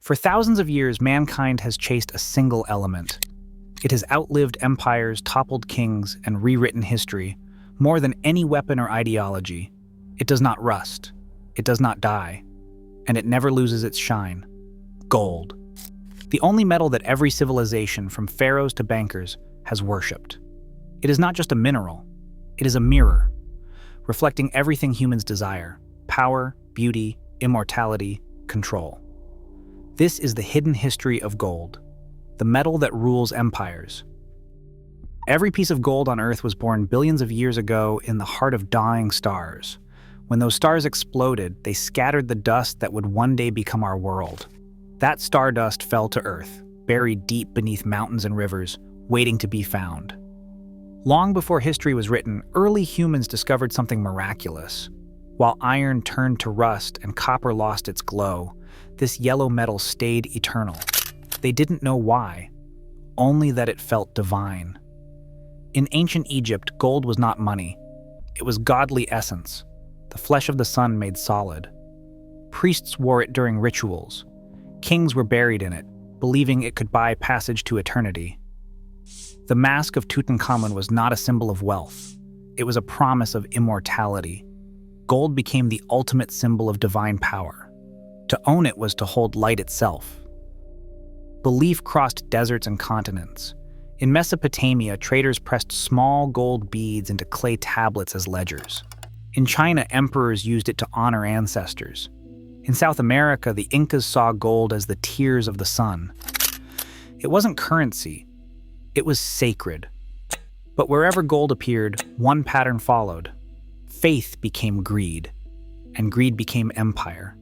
For thousands of years, mankind has chased a single element. It has outlived empires, toppled kings, and rewritten history more than any weapon or ideology. It does not rust, it does not die, and it never loses its shine. Gold. The only metal that every civilization, from pharaohs to bankers, has worshipped. It is not just a mineral, it is a mirror, reflecting everything humans desire: power, beauty, immortality, control. This is the hidden history of gold, the metal that rules empires. Every piece of gold on Earth was born billions of years ago in the heart of dying stars. When those stars exploded, they scattered the dust that would one day become our world. That stardust fell to Earth, buried deep beneath mountains and rivers, waiting to be found. Long before history was written, early humans discovered something miraculous. While iron turned to rust and copper lost its glow, this yellow metal stayed eternal. They didn't know why, only that it felt divine. In ancient Egypt, gold was not money. It was godly essence, the flesh of the sun made solid. Priests wore it during rituals. Kings were buried in it, believing it could buy passage to eternity. The mask of Tutankhamun was not a symbol of wealth. It was a promise of immortality. Gold became the ultimate symbol of divine power. To own it was to hold light itself. Belief crossed deserts and continents. In Mesopotamia, traders pressed small gold beads into clay tablets as ledgers. In China, emperors used it to honor ancestors. In South America, the Incas saw gold as the tears of the sun. It wasn't currency, it was sacred. But wherever gold appeared, one pattern followed. Faith became greed, and greed became empire.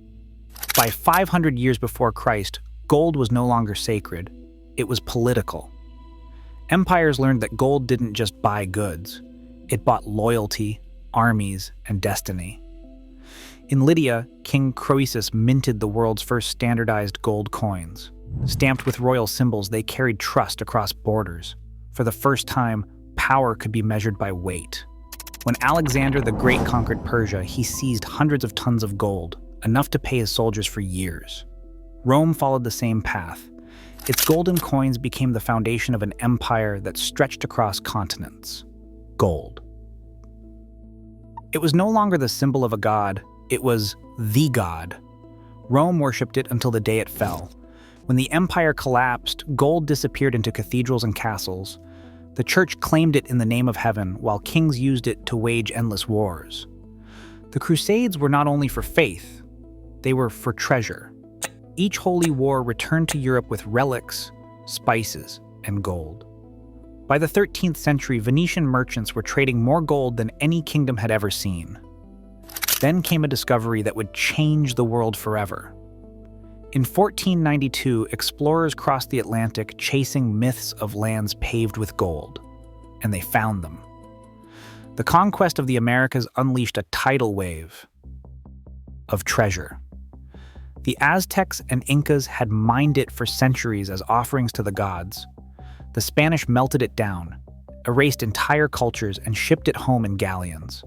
By 500 years before Christ, gold was no longer sacred, it was political. Empires learned that gold didn't just buy goods, it bought loyalty, armies, and destiny. In Lydia, King Croesus minted the world's first standardized gold coins. Stamped with royal symbols, they carried trust across borders. For the first time, power could be measured by weight. When Alexander the Great conquered Persia, he seized hundreds of tons of gold, enough to pay his soldiers for years. Rome followed the same path. Its golden coins became the foundation of an empire that stretched across continents. Gold. It was no longer the symbol of a god, it was the god. Rome worshipped it until the day it fell. When the empire collapsed, gold disappeared into cathedrals and castles. The church claimed it in the name of heaven, while kings used it to wage endless wars. The Crusades were not only for faith, they were for treasure. Each holy war returned to Europe with relics, spices, and gold. By the 13th century, Venetian merchants were trading more gold than any kingdom had ever seen. Then came a discovery that would change the world forever. In 1492, explorers crossed the Atlantic chasing myths of lands paved with gold, and they found them. The conquest of the Americas unleashed a tidal wave of treasure. The Aztecs and Incas had mined it for centuries as offerings to the gods. The Spanish melted it down, erased entire cultures, and shipped it home in galleons.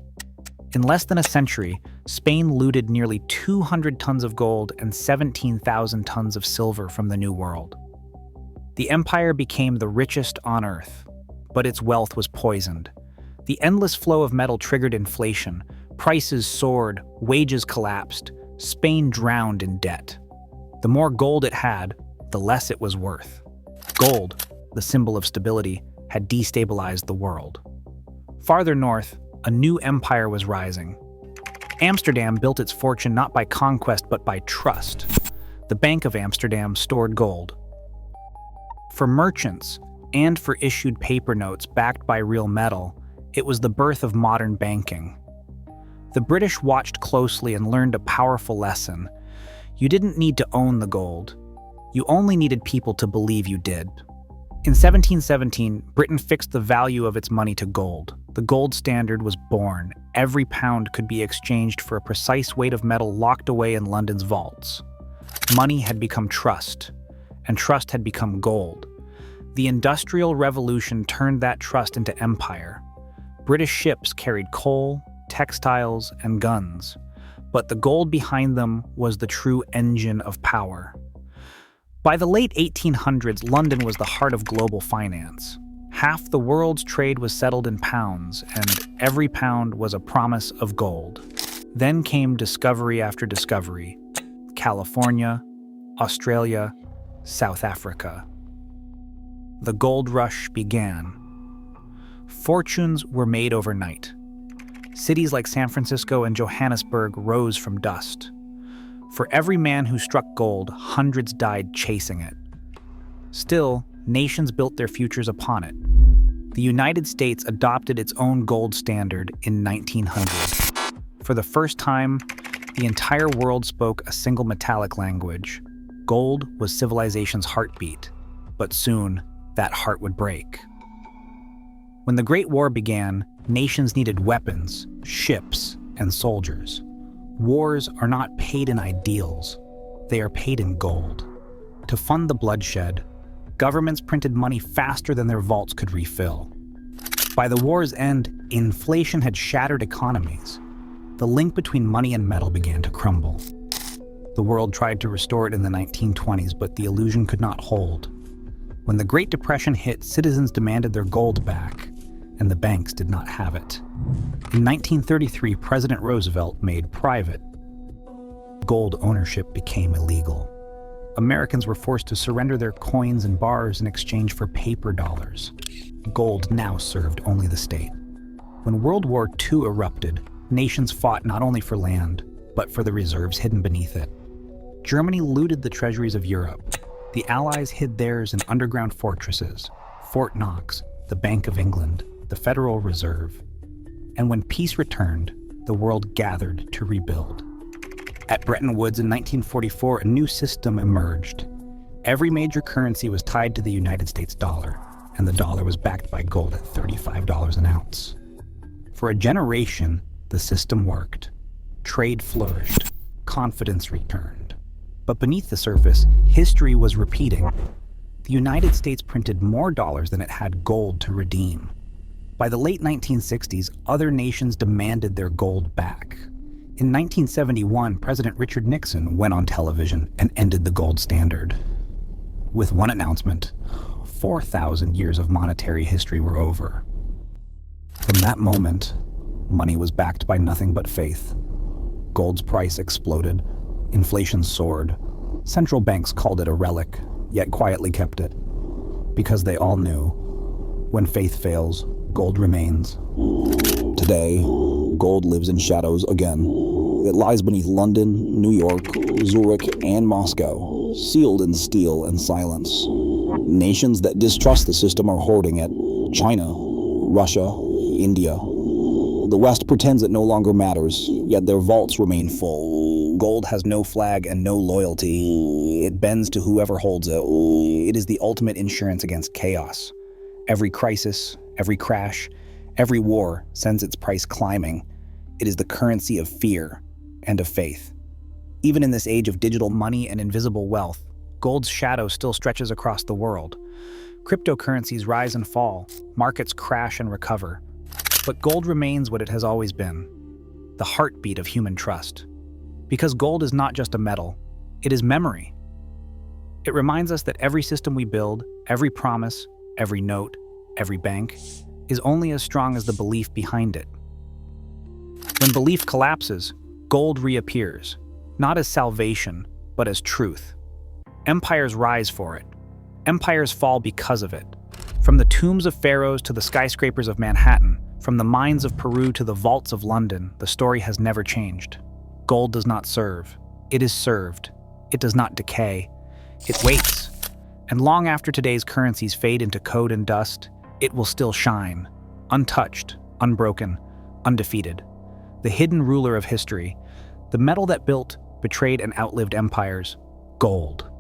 In less than a century, Spain looted nearly 200 tons of gold and 17,000 tons of silver from the New World. The empire became the richest on Earth, but its wealth was poisoned. The endless flow of metal triggered inflation. Prices soared, wages collapsed. Spain drowned in debt. The more gold it had, the less it was worth. Gold, the symbol of stability, had destabilized the world. Farther north, a new empire was rising. Amsterdam built its fortune not by conquest but by trust. The Bank of Amsterdam stored gold. For merchants, and for issued paper notes backed by real metal, it was the birth of modern banking. The British watched closely and learned a powerful lesson. You didn't need to own the gold. You only needed people to believe you did. In 1717, Britain fixed the value of its money to gold. The gold standard was born. Every pound could be exchanged for a precise weight of metal locked away in London's vaults. Money had become trust, and trust had become gold. The Industrial Revolution turned that trust into empire. British ships carried coal, textiles, and guns, but the gold behind them was the true engine of power. By the late 1800s, London was the heart of global finance. Half the world's trade was settled in pounds, and every pound was a promise of gold. Then came discovery after discovery: California, Australia, South Africa. The gold rush began. Fortunes were made overnight. Cities like San Francisco and Johannesburg rose from dust. For every man who struck gold, hundreds died chasing it. Still, nations built their futures upon it. The United States adopted its own gold standard in 1900. For the first time, the entire world spoke a single metallic language. Gold was civilization's heartbeat, but soon that heart would break. When the Great War began, nations needed weapons, ships, and soldiers. Wars are not paid in ideals, they are paid in gold. To fund the bloodshed, governments printed money faster than their vaults could refill. By the war's end, inflation had shattered economies. The link between money and metal began to crumble. The world tried to restore it in the 1920s, but the illusion could not hold. When the Great Depression hit, citizens demanded their gold back, and the banks did not have it. In 1933, President Roosevelt made private. Gold ownership became illegal. Americans were forced to surrender their coins and bars in exchange for paper dollars. Gold now served only the state. When World War II erupted, nations fought not only for land, but for the reserves hidden beneath it. Germany looted the treasuries of Europe. The Allies hid theirs in underground fortresses: Fort Knox, the Bank of England, the Federal Reserve. And when peace returned, the world gathered to rebuild. At Bretton Woods in 1944, a new system emerged. Every major currency was tied to the United States dollar, and the dollar was backed by gold at $35 an ounce. For a generation, the system worked. Trade flourished. Confidence returned. But beneath the surface, history was repeating. The United States printed more dollars than it had gold to redeem. By the late 1960s, other nations demanded their gold back. In 1971, President Richard Nixon went on television and ended the gold standard. With one announcement, 4,000 years of monetary history were over. From that moment, money was backed by nothing but faith. Gold's price exploded. Inflation soared. Central banks called it a relic, yet quietly kept it. Because they all knew, when faith fails, gold remains. Today, gold lives in shadows again. It lies beneath London, New York, Zurich, and Moscow, sealed in steel and silence. Nations that distrust the system are hoarding it. China, Russia, India. The West pretends it no longer matters, yet their vaults remain full. Gold has no flag and no loyalty. It bends to whoever holds it. It is the ultimate insurance against chaos. Every crisis, every crash, every war sends its price climbing. It is the currency of fear and of faith. Even in this age of digital money and invisible wealth, gold's shadow still stretches across the world. Cryptocurrencies rise and fall, markets crash and recover. But gold remains what it has always been, the heartbeat of human trust. Because gold is not just a metal, it is memory. It reminds us that every system we build, every promise, every note, every bank, is only as strong as the belief behind it. When belief collapses, gold reappears, not as salvation, but as truth. Empires rise for it. Empires fall because of it. From the tombs of pharaohs to the skyscrapers of Manhattan, from the mines of Peru to the vaults of London, the story has never changed. Gold does not serve. It is served. It does not decay. It waits. And long after today's currencies fade into code and dust, it will still shine, untouched, unbroken, undefeated. The hidden ruler of history, the metal that built, betrayed, and outlived empires, gold.